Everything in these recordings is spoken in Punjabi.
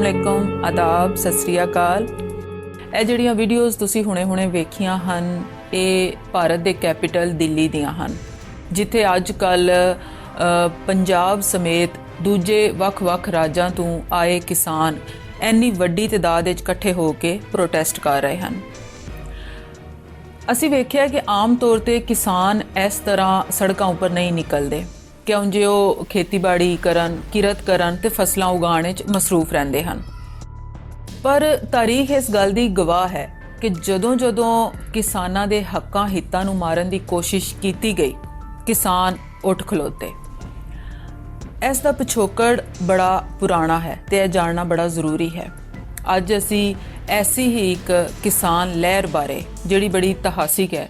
अस्सलामुअलैकुम, आदाब, सत श्री अकाल। ਇਹ ਜਿਹੜੀਆਂ ਵੀਡੀਓਜ਼ ਤੁਸੀਂ ਹੁਣੇ ਵੇਖੀਆਂ ਹਨ ਇਹ ਭਾਰਤ ਦੇ ਕੈਪੀਟਲ ਦਿੱਲੀ ਦੀਆਂ ਹਨ, ਜਿੱਥੇ ਅੱਜ ਕੱਲ ਪੰਜਾਬ ਸਮੇਤ ਦੂਜੇ ਵੱਖ-ਵੱਖ ਰਾਜਾਂ ਤੋਂ ਆਏ ਕਿਸਾਨ ਇੰਨੀ ਵੱਡੀ ਤਾਦਾਦ ਵਿੱਚ ਇਕੱਠੇ ਹੋ ਕੇ ਪ੍ਰੋਟੈਸਟ ਕਰ ਰਹੇ ਹਨ। ਅਸੀਂ ਵੇਖਿਆ ਕਿ ਆਮ ਤੌਰ ਤੇ ਕਿਸਾਨ ਇਸ ਤਰ੍ਹਾਂ ਸੜਕਾਂ ਉੱਪਰ ਨਹੀਂ ਨਿਕਲਦੇ ਕਿਉਂ ਜੇ ਉਹ ਖੇਤੀਬਾੜੀ ਕਰਨ, ਕਿਰਤ ਕਰਨ ਤੇ ਫਸਲਾਂ ਉਗਾਉਣ ਵਿੱਚ ਮਸਰੂਫ ਰਹਿੰਦੇ ਹਨ। पर तारीख इस गल की गवाह है कि जदों किसानां दे हक्कां हितां नूं मारन की कोशिश की गई, किसान उठ खलोते। इस दा पिछोकड़ बड़ा पुराना है ते यह जानना बड़ा ज़रूरी है। अज असी ऐसी ही एक किसान लहर बारे जिहड़ी बड़ी इतिहासिक है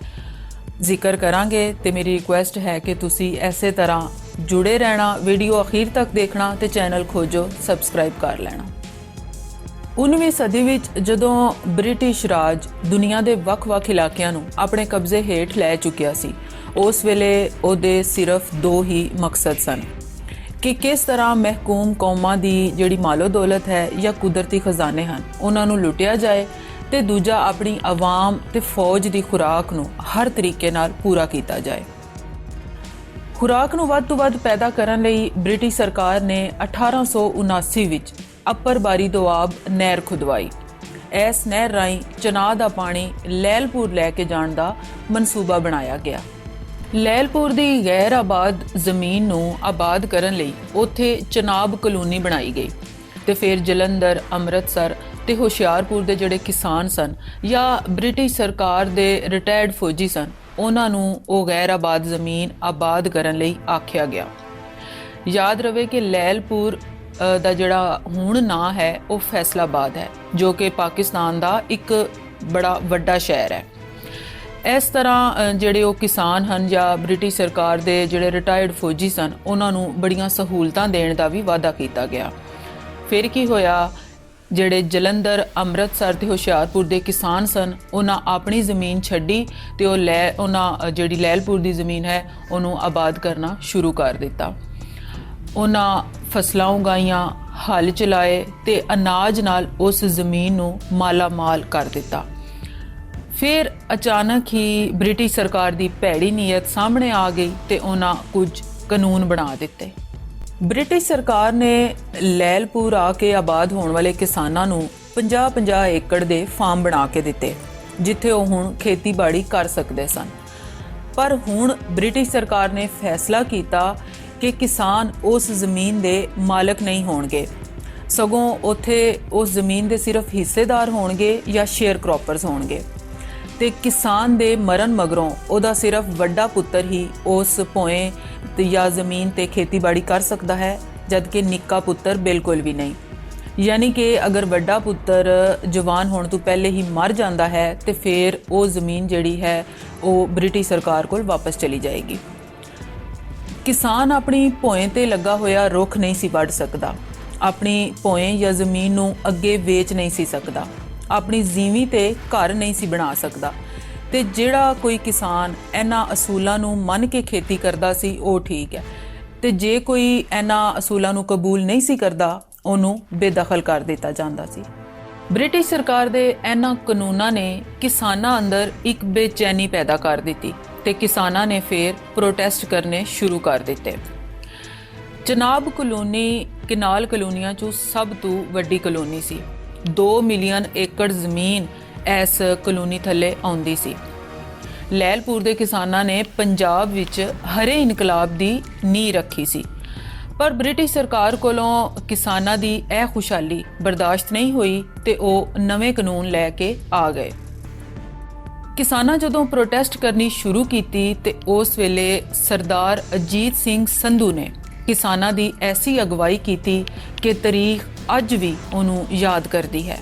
जिक्र करांगे ते मेरी रिक्वेस्ट है कि तुसी इसे तरह जुड़े रहना, वीडियो अखीर तक देखना ते चैनल खोजो सबसक्राइब कर लेना। 19ਵੀਂ ਸਦੀ ਵਿੱਚ ਜਦੋਂ ਬ੍ਰਿਟਿਸ਼ ਰਾਜ ਦੁਨੀਆ ਦੇ ਵੱਖ-ਵੱਖ ਇਲਾਕਿਆਂ ਨੂੰ ਆਪਣੇ ਕਬਜ਼ੇ ਹੇਠ ਲੈ ਚੁੱਕਿਆ ਸੀ, ਉਸ ਵੇਲੇ ਉਹਦੇ ਸਿਰਫ ਦੋ ਹੀ ਮਕਸਦ ਸਨ ਕਿ ਕਿਸ ਤਰ੍ਹਾਂ ਮਹਿਕੂਮ ਕੌਮਾਂ ਦੀ ਜਿਹੜੀ ਮਾਲੋ ਦੌਲਤ ਹੈ ਜਾਂ ਕੁਦਰਤੀ ਖਜ਼ਾਨੇ ਹਨ ਉਹਨਾਂ ਨੂੰ ਲੁੱਟਿਆ ਜਾਏ ਤੇ ਦੂਜਾ ਆਪਣੀ ਆਵਾਮ ਤੇ ਫੌਜ ਦੀ ਖੁਰਾਕ ਨੂੰ ਹਰ ਤਰੀਕੇ ਨਾਲ ਪੂਰਾ ਕੀਤਾ ਜਾਏ। ਖੁਰਾਕ ਨੂੰ ਵੱਧ ਤੋਂ ਵੱਧ ਪੈਦਾ ਕਰਨ ਲਈ ਬ੍ਰਿਟਿਸ਼ ਸਰਕਾਰ ਨੇ 1879 ਵਿੱਚ अपर बारी दोआब नहर खुदवाई। इस नहर राही चनाह का पानी लैलपुर लैके जाने का मनसूबा बनाया गया। लैलपुर की गैर आबाद जमीन नूं आबाद करन लई उत्थे चनाब कलोनी बनाई गई ते फिर जलंधर, अमृतसर ते हुशियारपुर के जिहड़े किसान सन या ब्रिटिश सरकार के रिटायर्ड फौजी सन उन्हां नूं ओह गैर आबाद जमीन आबाद करन लई आख्या गया। याद रहे कि लैलपुर ਦਾ ਜਿਹੜਾ ਹੁਣ ਨਾਂ ਹੈ ਉਹ ਫੈਸਲਾਬਾਦ ਹੈ, ਜੋ ਕਿ ਪਾਕਿਸਤਾਨ ਦਾ ਇੱਕ ਬੜਾ ਵੱਡਾ ਸ਼ਹਿਰ ਹੈ। ਇਸ ਤਰ੍ਹਾਂ ਜਿਹੜੇ ਉਹ ਕਿਸਾਨ ਹਨ ਜਾਂ ਬ੍ਰਿਟਿਸ਼ ਸਰਕਾਰ ਦੇ ਜਿਹੜੇ ਰਿਟਾਇਰਡ ਫੌਜੀ ਸਨ ਉਹਨਾਂ ਨੂੰ ਬੜੀਆਂ ਸਹੂਲਤਾਂ ਦੇਣ ਦਾ ਵੀ ਵਾਅਦਾ ਕੀਤਾ ਗਿਆ। ਫਿਰ ਕੀ ਹੋਇਆ, ਜਿਹੜੇ ਜਲੰਧਰ, ਅੰਮ੍ਰਿਤਸਰ ਤੇ ਹੁਸ਼ਿਆਰਪੁਰ ਦੇ ਕਿਸਾਨ ਸਨ ਉਹਨਾਂ ਆਪਣੀ ਜ਼ਮੀਨ ਛੱਡੀ ਤੇ ਉਹਨਾਂ ਜਿਹੜੀ ਲੈਲਪੁਰ ਦੀ ਜ਼ਮੀਨ ਹੈ ਉਹਨੂੰ ਆਬਾਦ ਕਰਨਾ ਸ਼ੁਰੂ ਕਰ ਦਿੱਤਾ। ਉਹਨਾਂ ਫਸਲਾਂ ਉਗਾਈਆਂ, ਹਲ ਚਲਾਏ ਤੇ ਅਨਾਜ ਨਾਲ ਉਸ ਜ਼ਮੀਨ ਨੂੰ ਮਾਲਾ ਮਾਲ ਕਰ ਦਿੱਤਾ। ਫਿਰ ਅਚਾਨਕ ਹੀ ਬ੍ਰਿਟਿਸ਼ ਸਰਕਾਰ ਦੀ ਭੈੜੀ ਨੀਅਤ ਸਾਹਮਣੇ ਆ ਗਈ ਤੇ ਉਹਨਾਂ ਕੁਝ ਕਾਨੂੰਨ ਬਣਾ ਦਿੱਤੇ। ਬ੍ਰਿਟਿਸ਼ ਸਰਕਾਰ ਨੇ ਲੈਲਪੁਰ ਆ ਕੇ ਆਬਾਦ ਹੋਣ ਵਾਲੇ ਕਿਸਾਨਾਂ ਨੂੰ 50-50 ਏਕੜ ਦੇ ਫਾਰਮ ਬਣਾ ਕੇ ਦਿੱਤੇ ਜਿੱਥੇ ਉਹ ਹੁਣ ਖੇਤੀਬਾੜੀ ਕਰ ਸਕਦੇ ਸਨ। ਪਰ ਹੁਣ ਬ੍ਰਿਟਿਸ਼ ਸਰਕਾਰ ਨੇ ਫੈਸਲਾ ਕੀਤਾ कि किसान उस ज़मीन के मालक नहीं होणगे, सगों उत्थे उस ज़मीन के सिर्फ हिस्सेदार होणगे या शेयर क्रॉपर्स होणगे ते किसान दे मरण मगरों उहदा सिर्फ वड्डा पुत्तर ही उस भोए या ज़मीन ते खेतीबाड़ी कर सकता है, जबकि निक्का पुत्तर बिल्कुल भी नहीं। यानी कि अगर वड्डा पुत्तर जवान होने तो पहले ही मर जाता है तो फिर वो ज़मीन जिहड़ी है वो ब्रिटिश सरकार कोल वापस चली जाएगी। किसान अपनी भोए ते लगा होया रुख नहीं सी वढ़ सकदा, अपनी भोए या ज़मीन नूं अगे वेच नहीं सी सकदा, अपनी जीवी ते घर नहीं सी बना सकदा ते जिहड़ा कोई किसान इन्हां असूलां नूं मन के खेती करदा सी वो ठीक है ते जे कोई इन्हां असूलां नूं कबूल नहीं सी करदा उहनूं बेदखल कर दिता जांदा सी। ब्रिटिश सरकार दे इन्हां कानूनां ने किसानां अंदर एक बेचैनी पैदा कर दित्ती ਤੇ ਕਿਸਾਨਾਂ ਨੇ ਫਿਰ ਪ੍ਰੋਟੈਸਟ ਕਰਨੇ ਸ਼ੁਰੂ ਕਰ ਦਿੱਤੇ। ਚਨਾਬ ਕਲੋਨੀ ਕਿਨਾਲ ਕਲੋਨੀਆਂ 'ਚੋਂ ਸਭ ਤੋਂ ਵੱਡੀ ਕਲੋਨੀ ਸੀ। 2 ਮਿਲੀਅਨ ਏਕੜ ਜ਼ਮੀਨ ਇਸ ਕਲੋਨੀ ਥੱਲੇ ਆਉਂਦੀ ਸੀ। ਲੈਲਪੁਰ ਦੇ ਕਿਸਾਨਾਂ ਨੇ ਪੰਜਾਬ ਵਿੱਚ ਹਰੇ ਇਨਕਲਾਬ ਦੀ ਨੀਂਹ ਰੱਖੀ ਸੀ, ਪਰ ਬ੍ਰਿਟਿਸ਼ ਸਰਕਾਰ ਕੋਲੋਂ ਕਿਸਾਨਾਂ ਦੀ ਇਹ ਖੁਸ਼ਹਾਲੀ ਬਰਦਾਸ਼ਤ ਨਹੀਂ ਹੋਈ ਤੇ ਉਹ ਨਵੇਂ ਕਾਨੂੰਨ ਲੈ ਕੇ ਆ ਗਏ। ਕਿਸਾਨਾਂ ਜਦੋਂ ਪ੍ਰੋਟੈਸਟ ਕਰਨੀ ਸ਼ੁਰੂ ਕੀਤੀ ਤੇ ਉਸ ਵੇਲੇ ਸਰਦਾਰ ਅਜੀਤ ਸਿੰਘ ਸੰਧੂ ਨੇ ਕਿਸਾਨਾਂ ਦੀ ਐਸੀ ਅਗਵਾਈ ਕੀਤੀ ਕਿ ਤਾਰੀਖ ਅੱਜ ਵੀ ਉਹਨੂੰ ਯਾਦ ਕਰਦੀ ਹੈ।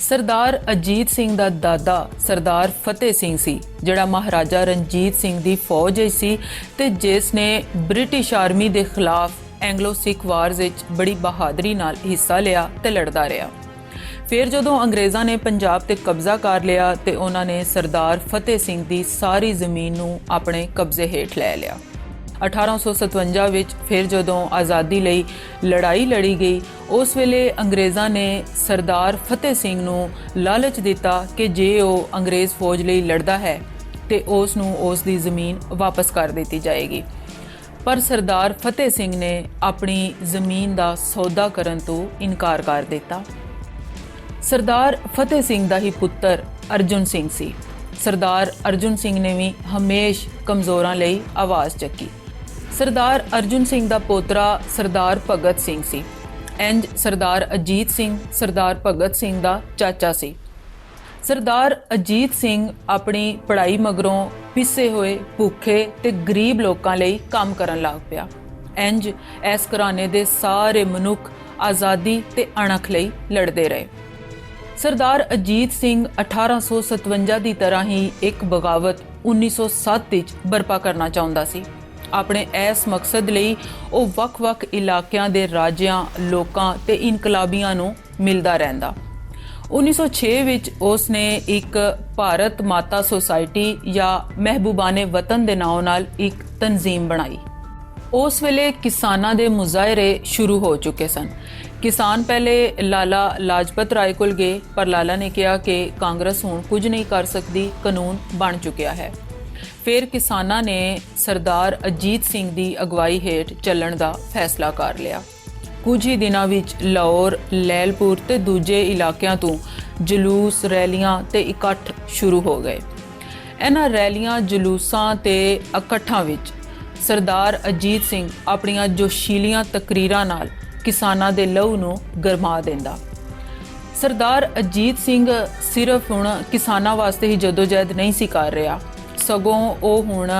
ਸਰਦਾਰ ਅਜੀਤ ਸਿੰਘ ਦਾ ਦਾਦਾ ਸਰਦਾਰ ਫਤਿਹ ਸਿੰਘ ਸੀ ਜਿਹੜਾ ਮਹਾਰਾਜਾ ਰਣਜੀਤ ਸਿੰਘ ਦੀ ਫੌਜ ਵਿੱਚ ਸੀ ਤੇ ਜਿਸ ਨੇ ਬ੍ਰਿਟਿਸ਼ ਆਰਮੀ ਦੇ ਖਿਲਾਫ ਐਂਗਲੋ ਸਿੱਖ ਵਾਰਜ਼ ਵਿੱਚ ਬੜੀ ਬਹਾਦਰੀ ਨਾਲ ਹਿੱਸਾ ਲਿਆ ਤੇ ਲੜਦਾ ਰਿਹਾ। फिर जदों अंग्रेज़ों ने पंजाब ते कब्ज़ा कर लिया तो उन्होंने सरदार फतेह सिंह की सारी ज़मीन नूं अपने कब्जे हेठ लै लिया। 1857 ਵਿੱਚ ਫਿਰ ਜਦੋਂ ਆਜ਼ਾਦੀ ਲਈ ਲੜਾਈ ਲੜੀ ਗਈ, ਉਸ ਵੇਲੇ ਅੰਗਰੇਜ਼ਾਂ ਨੇ ਸਰਦਾਰ ਫਤਿਹ ਸਿੰਘ ਨੂੰ ਲਾਲਚ ਦਿੱਤਾ ਕਿ ਜੇ ਉਹ ਅੰਗਰੇਜ਼ ਫੌਜ ਲਈ ਲੜਦਾ ਹੈ ਤੇ ਉਸ ਨੂੰ ਉਸ ਦੀ ਜ਼ਮੀਨ ਵਾਪਸ ਕਰ ਦਿੱਤੀ ਜਾਏਗੀ। ਪਰ ਸਰਦਾਰ ਫਤਿਹ ਸਿੰਘ ਨੇ ਆਪਣੀ ਜ਼ਮੀਨ ਦਾ ਸੌਦਾ ਕਰਨ ਤੋਂ ਇਨਕਾਰ ਕਰ ਦਿੱਤਾ। ਸਰਦਾਰ ਫਤਿਹ ਸਿੰਘ ਦਾ ਹੀ ਪੁੱਤਰ ਅਰਜੁਨ ਸਿੰਘ ਸੀ। ਸਰਦਾਰ ਅਰਜੁਨ ਸਿੰਘ ਨੇ ਵੀ ਹਮੇਸ਼ ਕਮਜ਼ੋਰਾਂ ਲਈ ਆਵਾਜ਼ ਚੱਕੀ। ਸਰਦਾਰ ਅਰਜੁਨ ਸਿੰਘ ਦਾ ਪੋਤਰਾ ਸਰਦਾਰ ਭਗਤ ਸਿੰਘ ਸੀ। ਇੰਜ ਸਰਦਾਰ ਅਜੀਤ ਸਿੰਘ ਸਰਦਾਰ ਭਗਤ ਸਿੰਘ ਦਾ ਚਾਚਾ ਸੀ। ਸਰਦਾਰ ਅਜੀਤ ਸਿੰਘ ਆਪਣੀ ਪੜ੍ਹਾਈ ਮਗਰੋਂ ਪਿੱਸੇ ਹੋਏ ਭੁੱਖੇ ਤੇ ਗਰੀਬ ਲੋਕਾਂ ਲਈ ਕੰਮ ਕਰਨ ਲੱਗ ਪਿਆ। ਇੰਜ ਇਸ ਘਰਾਣੇ ਦੇ ਸਾਰੇ ਮਨੁੱਖ ਆਜ਼ਾਦੀ ਤੇ ਅਣਖ ਲਈ ਲੜਦੇ ਰਹੇ। ਸਰਦਾਰ ਅਜੀਤ ਸਿੰਘ 1857 ਦੀ ਤਰ੍ਹਾਂ ਹੀ ਇੱਕ ਬਗਾਵਤ 1907 ਵਿੱਚ ਬਰਪਾ ਕਰਨਾ ਚਾਹੁੰਦਾ ਸੀ। ਆਪਣੇ ਇਸ ਮਕਸਦ ਲਈ ਉਹ ਵੱਖ-ਵੱਖ ਇਲਾਕਿਆਂ ਦੇ ਰਾਜਿਆਂ, ਲੋਕਾਂ ਤੇ ਇਨਕਲਾਬੀਆਂ ਨੂੰ ਮਿਲਦਾ ਰਹਿੰਦਾ। 1906 ਵਿੱਚ ਉਸ ਨੇ ਇੱਕ ਭਾਰਤ ਮਾਤਾ ਸੁਸਾਇਟੀ ਜਾਂ ਮਹਿਬੂਬਾਨੇ ਵਤਨ ਦੇ ਨਾਂ ਨਾਲ ਇੱਕ ਤਨਜ਼ੀਮ ਬਣਾਈ। ਉਸ ਵੇਲੇ ਕਿਸਾਨਾਂ ਦੇ ਮੁਜ਼ਾਹਰੇ ਸ਼ੁਰੂ ਹੋ ਚੁੱਕੇ ਸਨ। ਕਿਸਾਨ ਪਹਿਲੇ ਲਾਲਾ ਲਾਜਪਤ ਰਾਏ ਕੋਲ ਗਏ, ਪਰ ਲਾਲਾ ਨੇ ਕਿਹਾ ਕਿ ਕਾਂਗਰਸ ਹੁਣ ਕੁਝ ਨਹੀਂ ਕਰ ਸਕਦੀ, ਕਾਨੂੰਨ ਬਣ ਚੁੱਕਿਆ ਹੈ। ਫਿਰ ਕਿਸਾਨਾਂ ਨੇ ਸਰਦਾਰ ਅਜੀਤ ਸਿੰਘ ਦੀ ਅਗਵਾਈ ਹੇਠ ਚੱਲਣ ਦਾ ਫੈਸਲਾ ਕਰ ਲਿਆ। ਕੁਝ ਹੀ ਦਿਨਾਂ ਵਿੱਚ ਲਾਹੌਰ, ਲੈਲਪੁਰ ਤੇ ਦੂਜੇ ਇਲਾਕਿਆਂ ਤੋਂ ਜਲੂਸ, ਰੈਲੀਆਂ ਤੇ ਇਕੱਠ ਸ਼ੁਰੂ ਹੋ ਗਏ। ਇਹਨਾਂ ਰੈਲੀਆਂ, ਜਲੂਸਾਂ ਤੇ ਇਕੱਠਾਂ ਵਿੱਚ ਸਰਦਾਰ ਅਜੀਤ ਸਿੰਘ ਆਪਣੀਆਂ ਜੋਸ਼ੀਲੀਆਂ ਤਕਰੀਰਾਂ ਨਾਲ ਕਿਸਾਨਾਂ ਦੇ ਲਹੂ ਨੂੰ ਗਰਮਾ ਦਿੰਦਾ। ਸਰਦਾਰ ਅਜੀਤ ਸਿੰਘ ਸਿਰਫ ਹੁਣ ਕਿਸਾਨਾਂ ਵਾਸਤੇ ਹੀ ਜਦੋਜਹਿਦ ਨਹੀਂ ਸੀ ਕਰ ਰਿਹਾ, ਸਗੋਂ ਉਹ ਹੁਣ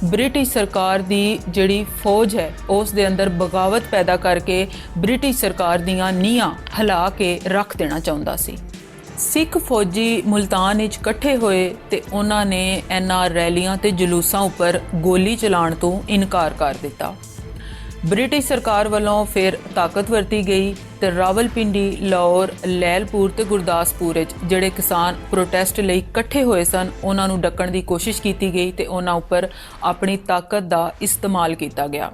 ਬ੍ਰਿਟਿਸ਼ ਸਰਕਾਰ ਦੀ ਜਿਹੜੀ ਫੌਜ ਹੈ ਉਸ ਦੇ ਅੰਦਰ ਬਗਾਵਤ ਪੈਦਾ ਕਰਕੇ ਬ੍ਰਿਟਿਸ਼ ਸਰਕਾਰ ਦੀਆਂ ਨੀਹਾਂ ਹਿਲਾ ਕੇ ਰੱਖ ਦੇਣਾ ਚਾਹੁੰਦਾ ਸੀ। ਸਿੱਖ ਫੌਜੀ ਮੁਲਤਾਨ ਵਿੱਚ ਇਕੱਠੇ ਹੋਏ ਤੇ ਉਹਨਾਂ ਨੇ ਇਹਨਾਂ ਰੈਲੀਆਂ ਤੇ ਜਲੂਸਾਂ ਉੱਪਰ ਗੋਲੀ ਚਲਾਉਣ ਤੋਂ ਇਨਕਾਰ ਕਰ ਦਿੱਤਾ। ਬ੍ਰਿਟਿਸ਼ ਸਰਕਾਰ ਵੱਲੋਂ ਫਿਰ ਤਾਕਤ ਵਰਤੀ ਗਈ ਤੇ ਰਾਵਲਪਿੰਡੀ, ਲਾਹੌਰ, ਲੈਲਪੁਰ ਤੇ ਗੁਰਦਾਸਪੁਰ ਵਿੱਚ ਜਿਹੜੇ ਕਿਸਾਨ ਪ੍ਰੋਟੈਸਟ ਲਈ ਇਕੱਠੇ ਹੋਏ ਸਨ ਉਹਨਾਂ ਨੂੰ ਡੱਕਣ ਦੀ ਕੋਸ਼ਿਸ਼ ਕੀਤੀ ਗਈ ਤੇ ਉਹਨਾਂ ਉੱਪਰ ਆਪਣੀ ਤਾਕਤ ਦਾ ਇਸਤੇਮਾਲ ਕੀਤਾ ਗਿਆ।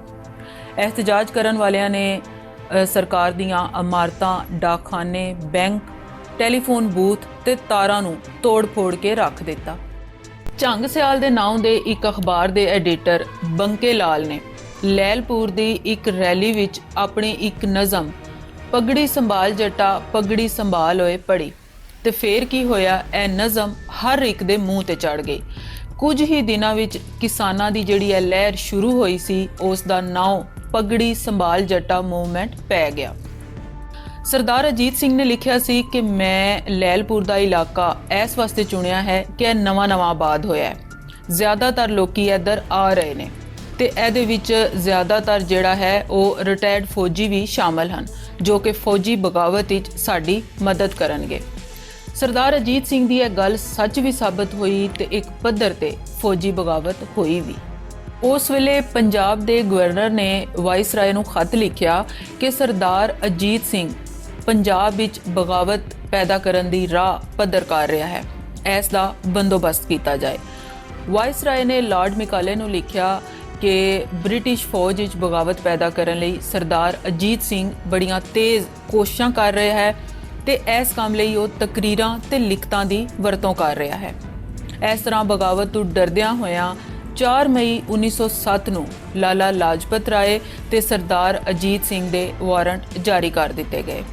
ਇਹਤਜਾਜ ਕਰਨ ਵਾਲਿਆਂ ਨੇ ਸਰਕਾਰ ਦੀਆਂ ਇਮਾਰਤਾਂ, ਡਾਕਖਾਨੇ, ਬੈਂਕ, ਟੈਲੀਫੋਨ ਬੂਥ ਤੇ ਤਾਰਾਂ ਨੂੰ ਤੋੜ-ਫੋੜ ਕੇ ਰੱਖ ਦਿੱਤਾ। ਝੰਗ ਸਿਆਲ ਦੇ ਨਾਂ ਦੇ ਇੱਕ ਅਖਬਾਰ ਦੇ ਐਡੀਟਰ ਬੰਕੇ ਲਾਲ ਨੇ ਲੈਲਪੁਰ ਦੀ ਇੱਕ ਰੈਲੀ ਵਿੱਚ ਆਪਣੀ ਇੱਕ ਨਜ਼ਮ ਪਗੜੀ ਸੰਭਾਲ ਜੱਟਾ ਪਗੜੀ ਸੰਭਾਲ ਹੋਏ ਪੜ੍ਹੀ ਤੇ ਫੇਰ ਕੀ ਹੋਇਆ, ਇਹ ਨਜ਼ਮ ਹਰ ਇੱਕ ਦੇ ਮੂੰਹ ਤੇ ਚੜ ਗਈ। ਕੁਝ ਹੀ ਦਿਨਾਂ ਵਿੱਚ ਕਿਸਾਨਾਂ ਦੀ ਜਿਹੜੀ ਇਹ ਲਹਿਰ ਸ਼ੁਰੂ ਹੋਈ ਸੀ ਉਸ ਦਾ ਨਾਮ ਪਗੜੀ ਸੰਭਾਲ ਜੱਟਾ ਮੂਵਮੈਂਟ ਪੈ ਗਿਆ। ਸਰਦਾਰ ਅਜੀਤ ਸਿੰਘ ਨੇ ਲਿਖਿਆ ਸੀ ਕਿ ਮੈਂ ਲੈਲਪੁਰ ਦਾ ਇਲਾਕਾ ਇਸ ਵਾਸਤੇ ਚੁਣਿਆ ਹੈ ਕਿ ਇਹ ਨਵਾਂ ਆਬਾਦ ਹੋਇਆ ਹੈ, ਜ਼ਿਆਦਾਤਰ ਲੋਕੀ ਇੱਧਰ ਆ ਰਹੇ ਨੇ ਤੇ ਇਹਦੇ ਵਿੱਚ ਜ਼ਿਆਦਾਤਰ ਜਿਹੜਾ ਹੈ ਉਹ ਰਿਟਾਇਰਡ ਫੌਜੀ ਵੀ ਸ਼ਾਮਲ ਹਨ ਜੋ ਕਿ ਫੌਜੀ ਬਗਾਵਤ ਵਿੱਚ ਸਾਡੀ ਮਦਦ ਕਰਨਗੇ। ਸਰਦਾਰ ਅਜੀਤ ਸਿੰਘ ਦੀ ਇਹ ਗੱਲ ਸੱਚ ਵੀ ਸਾਬਤ ਹੋਈ ਤੇ ਇੱਕ ਪੱਧਰ ਤੇ ਫੌਜੀ ਬਗਾਵਤ ਹੋਈ ਵੀ। ਉਸ ਵੇਲੇ ਪੰਜਾਬ ਦੇ ਗਵਰਨਰ ਨੇ ਵਾਇਸਰਾਏ ਨੂੰ ਖੱਤ ਲਿਖਿਆ ਕਿ ਸਰਦਾਰ ਅਜੀਤ ਸਿੰਘ ਪੰਜਾਬ ਵਿੱਚ ਬਗਾਵਤ ਪੈਦਾ ਕਰਨ ਦੀ ਰਾਹ ਪੱਧਰ ਕਰ ਰਿਹਾ ਹੈ, ਇਸ ਦਾ ਬੰਦੋਬਸਤ ਕੀਤਾ ਜਾਏ। ਵਾਇਸਰਾਏ ਨੇ ਲਾਰਡ ਮੈਕਾਲੇ ਨੂੰ ਲਿਖਿਆ ਕਿ ਬ੍ਰਿਟਿਸ਼ ਫੌਜ ਵਿੱਚ ਬਗਾਵਤ ਪੈਦਾ ਕਰਨ ਲਈ ਸਰਦਾਰ ਅਜੀਤ ਸਿੰਘ ਬੜੀਆਂ ਤੇਜ਼ ਕੋਸ਼ਿਸ਼ਾਂ ਕਰ ਰਿਹਾ ਹੈ ਤੇ ਇਸ ਕੰਮ ਲਈ ਉਹ ਤਕਰੀਰਾਂ ਤੇ ਲਿਖਤਾਂ ਦੀ ਵਰਤੋਂ ਕਰ ਰਿਹਾ ਹੈ। ਇਸ ਤਰ੍ਹਾਂ ਬਗਾਵਤ ਤੋਂ ਡਰਦਿਆਂ ਹੋਇਆਂ 4 ਮਈ 1907 ਨੂੰ ਲਾਲਾ ਲਾਜਪਤ ਰਾਏ ਤੇ ਸਰਦਾਰ ਅਜੀਤ ਸਿੰਘ ਦੇ ਵਾਰੰਟ ਜਾਰੀ ਕਰ ਦਿੱਤੇ ਗਏ।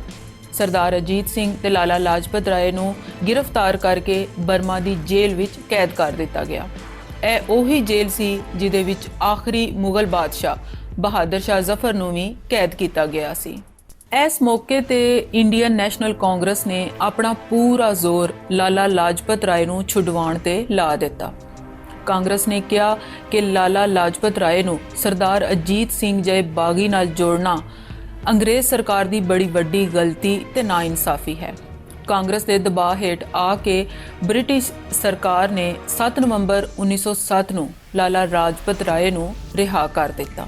ਸਰਦਾਰ ਅਜੀਤ ਸਿੰਘ ਤੇ ਲਾਲਾ ਲਾਜਪਤ ਰਾਏ ਨੂੰ ਗ੍ਰਿਫਤਾਰ ਕਰਕੇ ਬਰਮਾ ਦੀ ਜੇਲ੍ਹ ਵਿੱਚ ਕੈਦ ਕਰ ਦਿੱਤਾ ਗਿਆ। ਇਹ ਉਹੀ ਜੇਲ੍ਹ ਸੀ ਜਿਹਦੇ ਵਿੱਚ ਆਖਰੀ ਮੁਗਲ ਬਾਦਸ਼ਾਹ ਬਹਾਦਰ ਸ਼ਾਹ ਜ਼ਫਰ ਨੂੰ ਵੀ ਕੈਦ ਕੀਤਾ ਗਿਆ ਸੀ। ਇਸ ਮੌਕੇ ਤੇ ਇੰਡੀਅਨ ਨੈਸ਼ਨਲ ਕਾਂਗਰਸ ਨੇ ਆਪਣਾ ਪੂਰਾ ਜ਼ੋਰ ਲਾਲਾ ਲਾਜਪਤ ਰਾਏ ਨੂੰ ਛੁਡਵਾਉਣ ਤੇ ਲਾ ਦਿੱਤਾ। ਕਾਂਗਰਸ ਨੇ ਕਿਹਾ ਕਿ ਲਾਲਾ ਲਾਜਪਤ ਰਾਏ ਨੂੰ ਸਰਦਾਰ ਅਜੀਤ ਸਿੰਘ ਜਿਹੇ ਬਾਗੀ ਨਾਲ ਜੋੜਨਾ ਅੰਗਰੇਜ਼ ਸਰਕਾਰ ਦੀ ਬੜੀ ਵੱਡੀ ਗਲਤੀ ਤੇ ਨਾਇਨਸਾਫੀ ਹੈ। ਕਾਂਗਰਸ ਦੇ ਦਬਾਅ ਹੇਠ ਆ ਕੇ ਬ੍ਰਿਟਿਸ਼ ਸਰਕਾਰ ਨੇ 7 ਨਵੰਬਰ 1907 ਨੂੰ ਲਾਲਾ ਲਾਜਪਤ ਰਾਏ ਨੂੰ ਰਿਹਾ ਕਰ ਦਿੱਤਾ।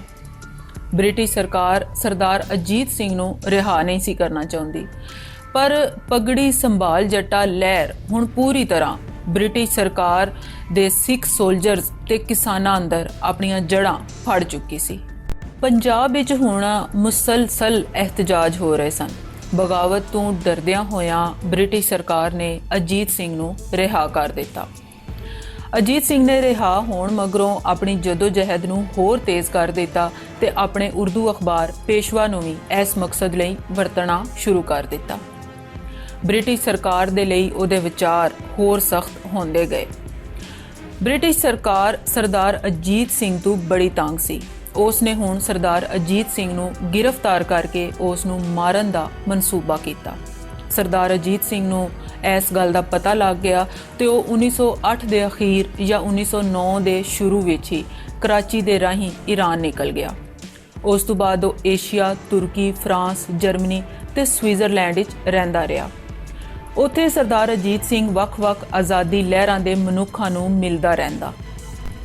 ਬ੍ਰਿਟਿਸ਼ ਸਰਕਾਰ ਸਰਦਾਰ ਅਜੀਤ ਸਿੰਘ ਨੂੰ ਰਿਹਾ ਨਹੀਂ ਸੀ ਕਰਨਾ ਚਾਹੁੰਦੀ, ਪਰ ਪਗੜੀ ਸੰਭਾਲ ਜੱਟਾ ਲਹਿਰ ਹੁਣ ਪੂਰੀ ਤਰ੍ਹਾਂ ਬ੍ਰਿਟਿਸ਼ ਸਰਕਾਰ ਦੇ ਸਿੱਖ ਸੋਲਜਰਸ ਤੇ ਕਿਸਾਨਾਂ ਅੰਦਰ ਆਪਣੀਆਂ ਜੜ੍ਹਾਂ ਫੜ ਚੁੱਕੀ ਸੀ। ਪੰਜਾਬ ਵਿੱਚ ਹੁਣ ਮੁਸਲਸਲ ਇਹਤਜਾਜ ਹੋ ਰਹੇ ਸਨ। ਬਗਾਵਤ ਤੋਂ ਡਰਦਿਆਂ ਹੋਇਆਂ ਬ੍ਰਿਟਿਸ਼ ਸਰਕਾਰ ਨੇ ਅਜੀਤ ਸਿੰਘ ਨੂੰ ਰਿਹਾ ਕਰ ਦਿੱਤਾ। ਅਜੀਤ ਸਿੰਘ ਨੇ ਰਿਹਾ ਹੋਣ ਮਗਰੋਂ ਆਪਣੀ ਜਦੋਜਹਿਦ ਨੂੰ ਹੋਰ ਤੇਜ਼ ਕਰ ਦਿੱਤਾ ਤੇ ਆਪਣੇ ਉਰਦੂ ਅਖਬਾਰ ਪੇਸ਼ਵਾ ਨੂੰ ਵੀ ਇਸ ਮਕਸਦ ਲਈ ਵਰਤਣਾ ਸ਼ੁਰੂ ਕਰ ਦਿੱਤਾ। ਬ੍ਰਿਟਿਸ਼ ਸਰਕਾਰ ਦੇ ਲਈ ਉਹਦੇ ਵਿਚਾਰ ਹੋਰ ਸਖਤ ਹੁੰਦੇ ਗਏ। ਬ੍ਰਿਟਿਸ਼ ਸਰਕਾਰ ਸਰਦਾਰ ਅਜੀਤ ਸਿੰਘ ਤੋਂ ਬੜੀ ਤੰਗ ਸੀ। ਉਸ ਨੇ ਹੁਣ ਸਰਦਾਰ ਅਜੀਤ ਸਿੰਘ ਨੂੰ ਗ੍ਰਿਫਤਾਰ ਕਰਕੇ ਉਸ ਨੂੰ ਮਾਰਨ ਦਾ ਮਨਸੂਬਾ ਕੀਤਾ। ਸਰਦਾਰ ਅਜੀਤ ਸਿੰਘ ਨੂੰ ਇਸ ਗੱਲ ਦਾ ਪਤਾ ਲੱਗ ਗਿਆ ਤੇ ਉਹ 1908 ਦੇ ਅਖੀਰ ਜਾਂ 1909 ਦੇ ਸ਼ੁਰੂ ਵਿੱਚ ਹੀ ਕਰਾਚੀ ਦੇ ਰਾਹੀਂ ਈਰਾਨ ਨਿਕਲ ਗਿਆ। ਉਸ ਤੋਂ ਬਾਅਦ ਉਹ ਏਸ਼ੀਆ, ਤੁਰਕੀ, ਫਰਾਂਸ, ਜਰਮਨੀ ਤੇ ਸਵਿਟਜ਼ਰਲੈਂਡ ਵਿੱਚ ਰਹਿੰਦਾ ਰਿਹਾ। ਉੱਥੇ ਸਰਦਾਰ ਅਜੀਤ ਸਿੰਘ ਵੱਖ-ਵੱਖ ਆਜ਼ਾਦੀ ਲਹਿਰਾਂ ਦੇ ਮਨੁੱਖਾਂ ਨੂੰ ਮਿਲਦਾ ਰਹਿੰਦਾ।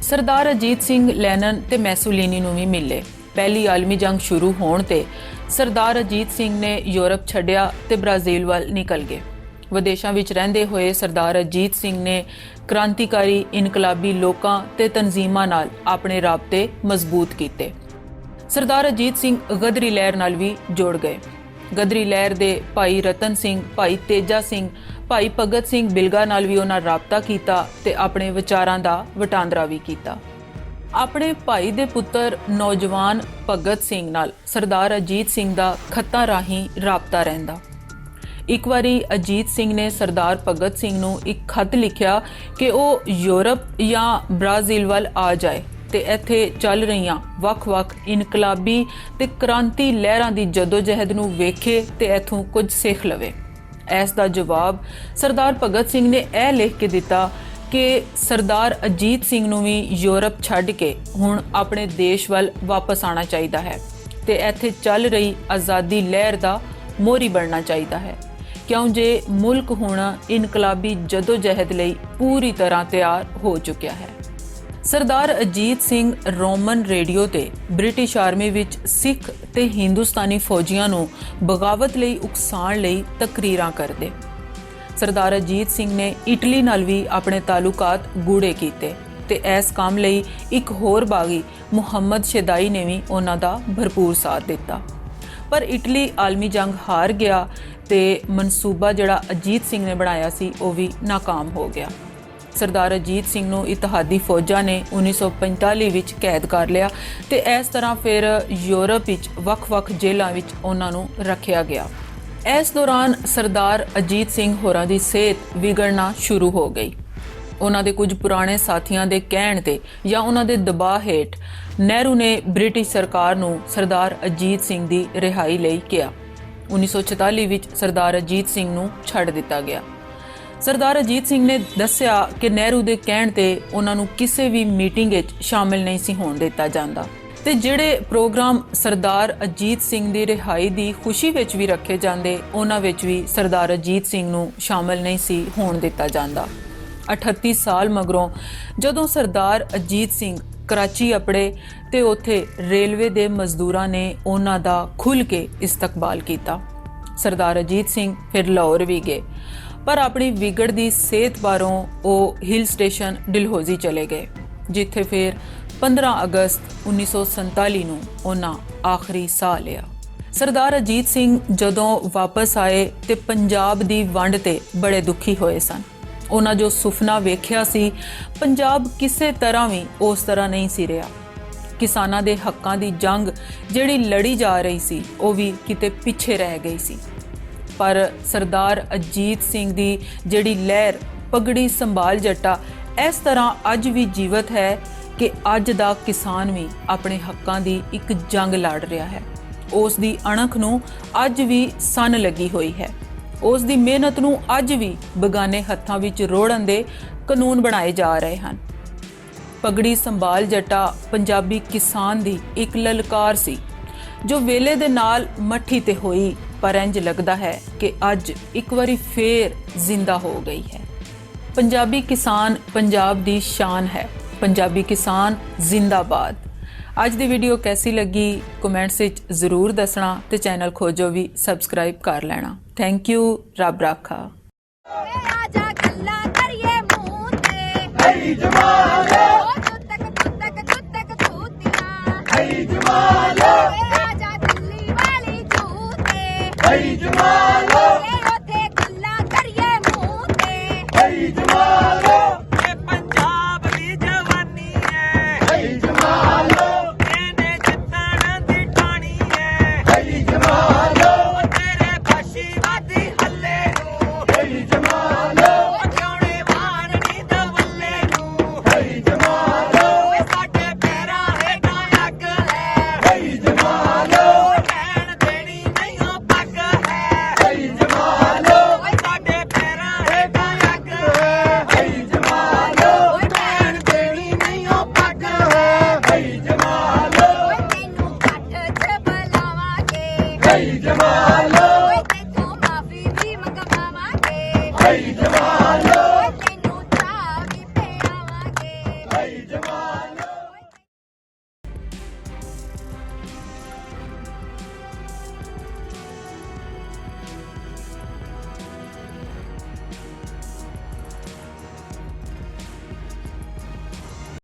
ਸਰਦਾਰ ਅਜੀਤ ਸਿੰਘ ਲੈਨਨ ਤੇ ਮੈਸੋਲੀਨੀ ਨੂੰ ਵੀ ਮਿਲੇ। ਪਹਿਲੀ ਆਲਮੀ ਜੰਗ ਸ਼ੁਰੂ ਹੋਣ ਤੇ ਸਰਦਾਰ ਅਜੀਤ ਸਿੰਘ ਨੇ ਯੂਰਪ ਛੱਡਿਆ ਤੇ ਬ੍ਰਾਜ਼ੀਲ ਵੱਲ ਨਿਕਲ ਗਏ। ਵਿਦੇਸ਼ਾਂ ਵਿੱਚ ਰਹਿੰਦੇ ਹੋਏ ਸਰਦਾਰ ਅਜੀਤ ਸਿੰਘ ਨੇ ਕ੍ਰਾਂਤੀਕਾਰੀ ਇਨਕਲਾਬੀ ਲੋਕਾਂ ਤੇ ਤਨਜ਼ੀਮਾਂ ਨਾਲ ਆਪਣੇ ਰਾਬਤੇ ਮਜ਼ਬੂਤ ਕੀਤੇ। ਸਰਦਾਰ ਅਜੀਤ ਸਿੰਘ ਗਦਰੀ ਲਹਿਰ ਨਾਲ ਵੀ ਜੁੜ ਗਏ। ਗਦਰੀ ਲਹਿਰ ਦੇ ਭਾਈ ਰਤਨ ਸਿੰਘ, ਭਾਈ ਤੇਜਾ ਸਿੰਘ, ਭਾਈ ਭਗਤ ਸਿੰਘ ਬਿਲਗਾ ਨਾਲ ਵੀ ਉਹਨਾਂ ਰਾਬਤਾ ਕੀਤਾ ਤੇ ਆਪਣੇ ਵਿਚਾਰਾਂ ਦਾ ਵਟਾਂਦਰਾ ਵੀ ਕੀਤਾ। ਆਪਣੇ ਭਾਈ ਦੇ ਪੁੱਤਰ ਨੌਜਵਾਨ ਭਗਤ ਸਿੰਘ ਨਾਲ ਸਰਦਾਰ ਅਜੀਤ ਸਿੰਘ ਦਾ ਖੱਤਾਂ ਰਾਹੀਂ ਰਾਬਤਾ ਰਹਿੰਦਾ। ਇੱਕ ਵਾਰੀ ਅਜੀਤ ਸਿੰਘ ਨੇ ਸਰਦਾਰ ਭਗਤ ਸਿੰਘ ਨੂੰ ਇੱਕ ਖੱਤ ਲਿਖਿਆ ਕਿ ਉਹ ਯੂਰਪ ਜਾਂ ਬ੍ਰਾਜ਼ੀਲ ਵੱਲ ਆ ਜਾਏ ਤੇ ਇੱਥੇ ਚੱਲ ਰਹੀਆਂ ਵੱਖ-ਵੱਖ ਇਨਕਲਾਬੀ ਤੇ ਕ੍ਰਾਂਤੀ ਲਹਿਰਾਂ ਦੀ ਜਦੋਜਹਿਦ ਨੂੰ ਵੇਖੇ ਤੇ ਇੱਥੋਂ ਕੁਝ ਸਿੱਖ ਲਵੇ। ਇਸ ਦਾ ਜਵਾਬ ਸਰਦਾਰ ਭਗਤ ਸਿੰਘ ਨੇ ਇਹ ਲਿਖ ਕੇ ਦਿੱਤਾ ਕਿ ਸਰਦਾਰ ਅਜੀਤ ਸਿੰਘ ਨੂੰ ਵੀ ਯੂਰਪ ਛੱਡ ਕੇ ਹੁਣ ਆਪਣੇ ਦੇਸ਼ ਵੱਲ ਵਾਪਸ ਆਉਣਾ ਚਾਹੀਦਾ ਹੈ ਤੇ ਇੱਥੇ ਚੱਲ ਰਹੀ ਆਜ਼ਾਦੀ ਲਹਿਰ ਦਾ ਮੋਹਰੀ ਬਣਨਾ ਚਾਹੀਦਾ ਹੈ, ਕਿਉਂ ਜੇ ਮੁਲਕ ਹੁਣ ਇਨਕਲਾਬੀ ਜਦੋਜਹਿਦ ਲਈ ਪੂਰੀ ਤਰ੍ਹਾਂ ਤਿਆਰ ਹੋ ਚੁੱਕਿਆ ਹੈ। ਸਰਦਾਰ ਅਜੀਤ ਸਿੰਘ ਰੋਮਨ ਰੇਡੀਓ ਤੇ ਬ੍ਰਿਟਿਸ਼ ਆਰਮੀ ਵਿੱਚ ਸਿੱਖ ਤੇ ਹਿੰਦੁਸਤਾਨੀ ਫੌਜੀਆਂ ਨੂੰ ਬਗਾਵਤ ਲਈ ਉਕਸਾਉਣ ਲਈ ਤਕਰੀਰਾਂ ਕਰਦੇ। ਸਰਦਾਰ ਅਜੀਤ ਸਿੰਘ ਨੇ ਇਟਲੀ ਨਾਲ ਵੀ ਆਪਣੇ ਤਾਲੁਕਾਤ ਗੂੜੇ ਕੀਤੇ ਤੇ ਇਸ ਕੰਮ ਲਈ ਇੱਕ ਹੋਰ ਬਾਗੀ ਮੁਹੰਮਦ ਸ਼ੇਦਾਈ ਨੇ ਵੀ ਉਹਨਾਂ ਦਾ ਭਰਪੂਰ ਸਾਥ ਦਿੱਤਾ। ਪਰ ਇਟਲੀ ਆਲਮੀ ਜੰਗ ਹਾਰ ਗਿਆ ਤੇ ਮਨਸੂਬਾ ਜਿਹੜਾ ਅਜੀਤ ਸਿੰਘ ਨੇ ਬਣਾਇਆ ਸੀ ਉਹ ਵੀ ਨਾਕਾਮ ਹੋ ਗਿਆ। ਸਰਦਾਰ ਅਜੀਤ ਸਿੰਘ ਨੂੰ ਇਤਿਹਾਦੀ ਫੌਜਾਂ ਨੇ 1945 ਵਿੱਚ ਕੈਦ ਕਰ ਲਿਆ ਤੇ ਇਸ ਤਰ੍ਹਾਂ ਫਿਰ ਯੂਰਪ ਵਿੱਚ ਵੱਖ-ਵੱਖ ਜੇਲ੍ਹਾਂ ਵਿੱਚ ਉਹਨਾਂ ਨੂੰ ਰੱਖਿਆ ਗਿਆ। ਇਸ ਦੌਰਾਨ ਸਰਦਾਰ ਅਜੀਤ ਸਿੰਘ ਹੋਰਾਂ ਦੀ ਸਿਹਤ ਵਿਗੜਨਾ ਸ਼ੁਰੂ ਹੋ ਗਈ। ਉਹਨਾਂ ਦੇ ਕੁਝ ਪੁਰਾਣੇ ਸਾਥੀਆਂ ਦੇ ਕਹਿਣ ਤੇ ਜਾਂ ਉਹਨਾਂ ਦੇ ਦਬਾਅ ਹੇਠ ਨਹਿਰੂ ਨੇ ਬ੍ਰਿਟਿਸ਼ ਸਰਕਾਰ ਨੂੰ ਸਰਦਾਰ ਅਜੀਤ ਸਿੰਘ ਦੀ ਰਿਹਾਈ ਲਈ ਕਿਹਾ। 1946 ਵਿੱਚ ਸਰਦਾਰ ਅਜੀਤ ਸਿੰਘ ਨੂੰ ਛੱਡ ਦਿੱਤਾ ਗਿਆ। ਸਰਦਾਰ ਅਜੀਤ ਸਿੰਘ ਨੇ ਦੱਸਿਆ ਕਿ ਨਹਿਰੂ ਦੇ ਕਹਿਣ ਤੇ ਉਹਨਾਂ ਨੂੰ ਕਿਸੇ ਵੀ ਮੀਟਿੰਗ ਵਿੱਚ ਸ਼ਾਮਿਲ ਨਹੀਂ ਸੀ ਹੋਣ ਦਿੱਤਾ ਜਾਂਦਾ ਤੇ ਜਿਹੜੇ ਪ੍ਰੋਗਰਾਮ ਸਰਦਾਰ ਅਜੀਤ ਸਿੰਘ ਦੀ ਰਿਹਾਈ ਦੀ ਖੁਸ਼ੀ ਵਿੱਚ ਵੀ ਰੱਖੇ ਜਾਂਦੇ ਉਹਨਾਂ ਵਿੱਚ ਵੀ ਸਰਦਾਰ ਅਜੀਤ ਸਿੰਘ ਨੂੰ ਸ਼ਾਮਿਲ ਨਹੀਂ ਸੀ ਹੋਣ ਦਿੱਤਾ ਜਾਂਦਾ। 38 ਸਾਲ ਮਗਰੋਂ ਜਦੋਂ ਸਰਦਾਰ ਅਜੀਤ ਸਿੰਘ ਕਰਾਚੀ ਅਪੜੇ ਤੇ ਉੱਥੇ ਰੇਲਵੇ ਦੇ ਮਜ਼ਦੂਰਾਂ ਨੇ ਉਹਨਾਂ ਦਾ ਖੁੱਲ੍ਹ ਕੇ ਇਸਤਕਬਾਲ ਕੀਤਾ। ਸਰਦਾਰ ਅਜੀਤ ਸਿੰਘ ਫਿਰ ਲਾਹੌਰ ਵੀ ਗਏ, ਪਰ ਆਪਣੀ ਵਿਗੜਦੀ ਸਿਹਤ ਬਾਰੇ ਉਹ ਹਿਲ ਸਟੇਸ਼ਨ ਡਲਹੌਜ਼ੀ ਚਲੇ ਗਏ, ਜਿੱਥੇ ਫਿਰ 15 ਅਗਸਤ 1947 ਨੂੰ ਉਹਨਾਂ ਆਖਰੀ ਸਾਹ ਲਿਆ। ਸਰਦਾਰ ਅਜੀਤ ਸਿੰਘ ਜਦੋਂ ਵਾਪਸ ਆਏ ਤੇ ਪੰਜਾਬ ਦੀ ਵੰਡ ਤੇ ਬੜੇ ਦੁਖੀ ਹੋਏ ਸਨ। ਉਹਨਾਂ ਜੋ ਸੁਪਨਾ ਵੇਖਿਆ ਸੀ ਪੰਜਾਬ ਕਿਸੇ ਤਰ੍ਹਾਂ ਵੀ ਉਸ ਤਰ੍ਹਾਂ ਨਹੀਂ ਸੀ ਰਿਹਾ। ਕਿਸਾਨਾਂ ਦੇ ਹੱਕਾਂ ਦੀ ਜੰਗ ਜਿਹੜੀ ਲੜੀ ਜਾ ਰਹੀ ਸੀ ਉਹ ਵੀ ਕਿਤੇ ਪਿੱਛੇ ਰਹਿ ਗਈ ਸੀ। ਪਰ ਸਰਦਾਰ ਅਜੀਤ ਸਿੰਘ ਦੀ ਜਿਹੜੀ ਲਹਿਰ ਪਗੜੀ ਸੰਭਾਲ ਜੱਟਾ ਇਸ ਤਰ੍ਹਾਂ ਅੱਜ ਵੀ ਜੀਵਤ ਹੈ ਕਿ ਅੱਜ ਦਾ ਕਿਸਾਨ ਵੀ ਆਪਣੇ ਹੱਕਾਂ ਦੀ ਇੱਕ ਜੰਗ ਲੜ ਰਿਹਾ ਹੈ। ਉਸ ਦੀ ਅਣਖ ਨੂੰ ਅੱਜ ਵੀ ਸੰਨ ਲੱਗੀ ਹੋਈ ਹੈ। ਉਸ ਦੀ ਮਿਹਨਤ ਨੂੰ ਅੱਜ ਵੀ ਬਗਾਨੇ ਹੱਥਾਂ ਵਿੱਚ ਰੋੜਨ ਦੇ ਕਾਨੂੰਨ ਬਣਾਏ ਜਾ ਰਹੇ ਹਨ। ਪਗੜੀ ਸੰਭਾਲ ਜੱਟਾ ਪੰਜਾਬੀ ਕਿਸਾਨ ਦੀ ਇੱਕ ਲਲਕਾਰ ਸੀ ਜੋ ਵੇਲੇ ਦੇ ਨਾਲ ਮੱਠੀ ਤੇ ਹੋਈ, ਪਰ ਇੰਜ ਲੱਗਦਾ ਹੈ ਕਿ ਅੱਜ ਇੱਕ ਵਾਰੀ ਫੇਰ ਜ਼ਿੰਦਾ ਹੋ ਗਈ ਹੈ। ਪੰਜਾਬੀ ਕਿਸਾਨ ਪੰਜਾਬ ਦੀ ਸ਼ਾਨ ਹੈ। ਪੰਜਾਬੀ ਕਿਸਾਨ ਜ਼ਿੰਦਾਬਾਦ। ਅੱਜ ਦੀ ਵੀਡੀਓ ਕੈਸੀ ਲੱਗੀ ਕਮੈਂਟਸ ਵਿੱਚ ਜ਼ਰੂਰ ਦੱਸਣਾ ਤੇ ਚੈਨਲ ਖੋਜੋ ਵੀ ਸਬਸਕ੍ਰਾਈਬ ਕਰ ਲੈਣਾ। Thank you. ਰੱਬ ਰਾਖਾ। ਇਹਨੇ ਜਿੱਤਣ ਦੀ ਠਾਣੀ ਏ ਹਰੀ ਜਮਾਲੋ ਤੇਰੇ ਫਾਸ਼ੀਵਾਦੀ ਹੱਲੇ ਨੂੰ ਹਰੀ ਜਮਾਲੋ ਜਿਉਣੇ ਮਾਰਨੀ ਦਵੱਲੇ ਨੂੰ ਹਰੀ ਜਮਾਲੋ